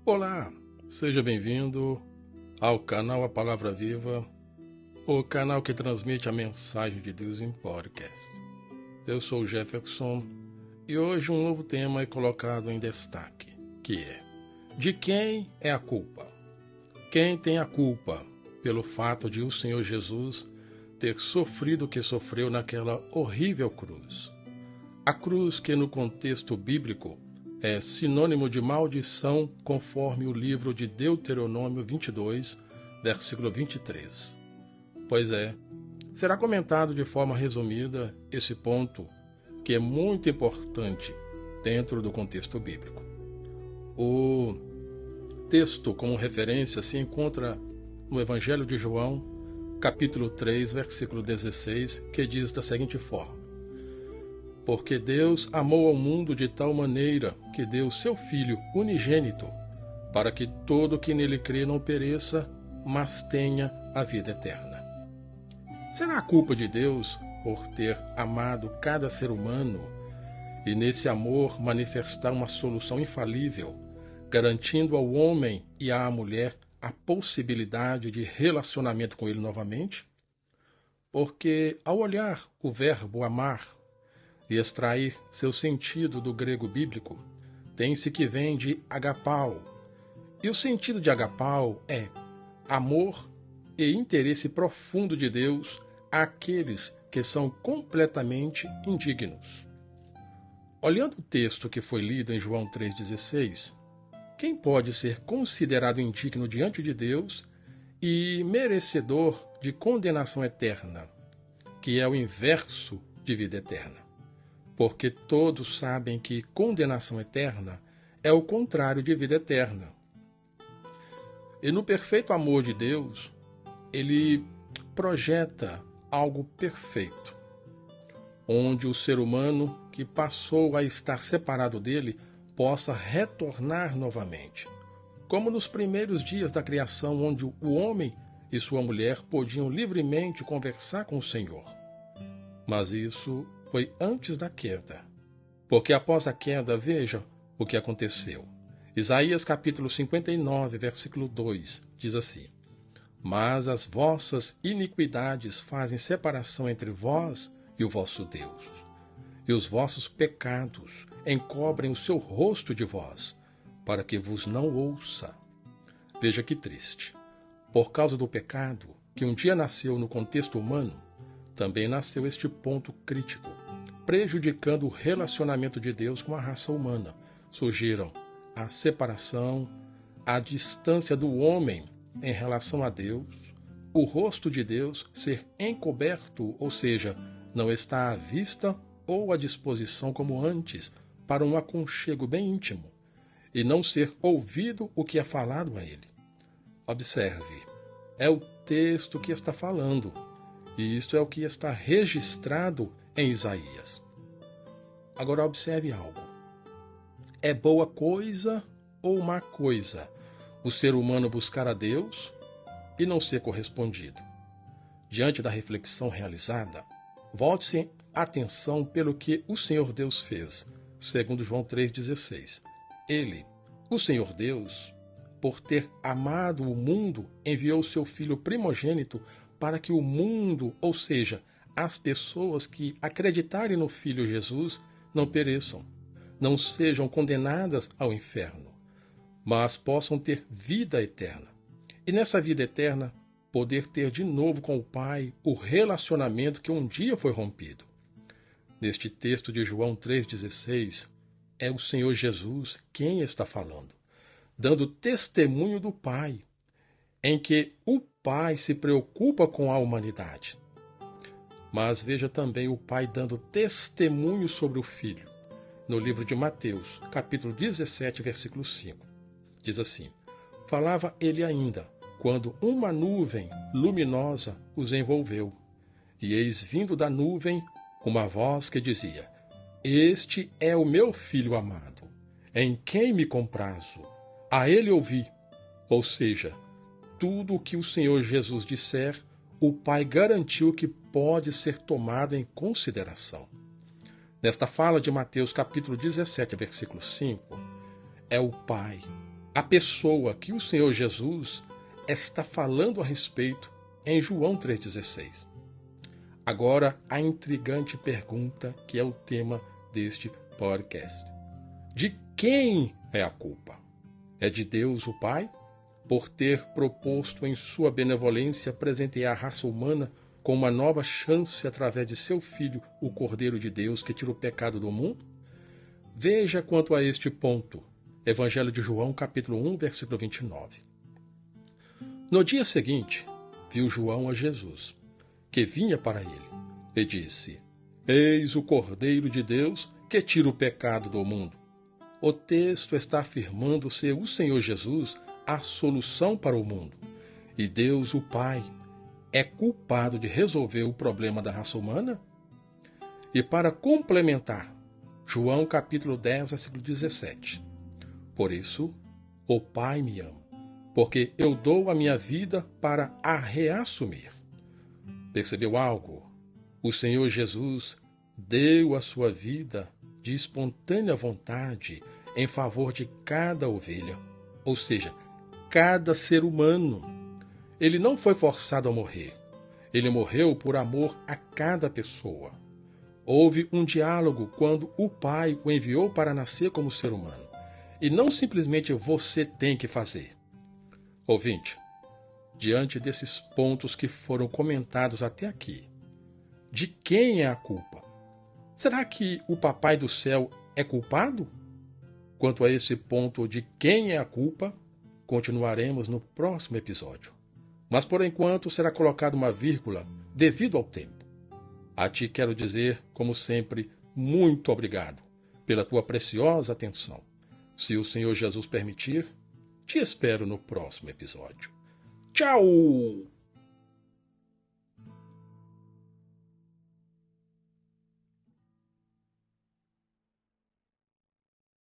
Olá, seja bem-vindo ao canal A Palavra Viva, o canal que transmite a mensagem de Deus em podcast. Eu sou o Jefferson e hoje um novo tema é colocado em destaque, que é: de quem é a culpa? Quem tem a culpa pelo fato de o Senhor Jesus ter sofrido o que sofreu naquela horrível cruz? A cruz que no contexto bíblico é sinônimo de maldição, conforme o livro de Deuteronômio 22, versículo 23. Pois é, será comentado de forma resumida esse ponto, que é muito importante dentro do contexto bíblico. O texto como referência se encontra no Evangelho de João, capítulo 3, versículo 16, que diz da seguinte forma: porque Deus amou ao mundo de tal maneira que deu seu Filho unigênito, para que todo que nele crê não pereça, mas tenha a vida eterna. Será a culpa de Deus por ter amado cada ser humano e nesse amor manifestar uma solução infalível, garantindo ao homem e à mulher a possibilidade de relacionamento com ele novamente? Porque ao olhar o verbo amar e extrair seu sentido do grego bíblico, tem-se que vem de agapau. E o sentido de agapau é amor e interesse profundo de Deus àqueles que são completamente indignos. Olhando o texto que foi lido em João 3,16, quem pode ser considerado indigno diante de Deus e merecedor de condenação eterna, que é o inverso de vida eterna? Porque todos sabem que condenação eterna é o contrário de vida eterna. E no perfeito amor de Deus, ele projeta algo perfeito, onde o ser humano que passou a estar separado dele possa retornar novamente, como nos primeiros dias da criação, onde o homem e sua mulher podiam livremente conversar com o Senhor. Mas isso foi antes da queda, porque após a queda, veja o que aconteceu. Isaías capítulo 59, versículo 2, diz assim: mas as vossas iniquidades fazem separação entre vós e o vosso Deus, e os vossos pecados encobrem o seu rosto de vós, para que vos não ouça. Veja que triste. Por causa do pecado, que um dia nasceu no contexto humano, também nasceu este ponto crítico, prejudicando o relacionamento de Deus com a raça humana. Surgiram a separação, a distância do homem em relação a Deus, o rosto de Deus ser encoberto, ou seja, não está à vista ou à disposição como antes, para um aconchego bem íntimo, e não ser ouvido o que é falado a ele. Observe, é o texto que está falando, e isto é o que está registrado em Isaías. Agora observe algo. É boa coisa ou má coisa o ser humano buscar a Deus e não ser correspondido? Diante da reflexão realizada, volte-se atenção pelo que o Senhor Deus fez, segundo João 3,16. Ele, o Senhor Deus, por ter amado o mundo, enviou seu Filho primogênito para que o mundo, ou seja, as pessoas que acreditarem no Filho Jesus, não pereçam, não sejam condenadas ao inferno, mas possam ter vida eterna. E nessa vida eterna, poder ter de novo com o Pai o relacionamento que um dia foi rompido. Neste texto de João 3,16, é o Senhor Jesus quem está falando, dando testemunho do Pai, em que o Pai se preocupa com a humanidade. Mas veja também o Pai dando testemunho sobre o Filho, no livro de Mateus, capítulo 17, versículo 5. Diz assim: falava ele ainda, quando uma nuvem luminosa os envolveu, e eis vindo da nuvem uma voz que dizia: este é o meu Filho amado, em quem me comprazo, a ele ouvi. Ou seja, tudo o que o Senhor Jesus disser, o Pai garantiu que pode ser tomado em consideração. Nesta fala de Mateus capítulo 17, versículo 5, é o Pai a pessoa que o Senhor Jesus está falando a respeito em João 3,16. Agora, a intrigante pergunta que é o tema deste podcast. De quem é a culpa? É de Deus, o Pai, por ter proposto em sua benevolência presentear a raça humana com uma nova chance através de seu Filho, o Cordeiro de Deus, que tira o pecado do mundo? Veja quanto a este ponto. Evangelho de João, capítulo 1, versículo 29. No dia seguinte, viu João a Jesus, que vinha para ele, e disse: Eis o Cordeiro de Deus, que tira o pecado do mundo. O texto está afirmando ser o Senhor Jesus a solução para o mundo, e Deus, o Pai, é culpado de resolver o problema da raça humana? E para complementar, João capítulo 10, versículo 17. Por isso, o Pai me ama, porque eu dou a minha vida para a reassumir. Percebeu algo? O Senhor Jesus deu a sua vida de espontânea vontade em favor de cada ovelha, ou seja, cada ser humano. Ele não foi forçado a morrer. Ele morreu por amor a cada pessoa. Houve um diálogo quando o Pai o enviou para nascer como ser humano. E não simplesmente você tem que fazer. Ouvinte, diante desses pontos que foram comentados até aqui, de quem é a culpa? Será que o Papai do Céu é culpado? Quanto a esse ponto de quem é a culpa, continuaremos no próximo episódio. Mas por enquanto será colocada uma vírgula devido ao tempo. A ti quero dizer, como sempre, muito obrigado pela tua preciosa atenção. Se o Senhor Jesus permitir, te espero no próximo episódio. Tchau!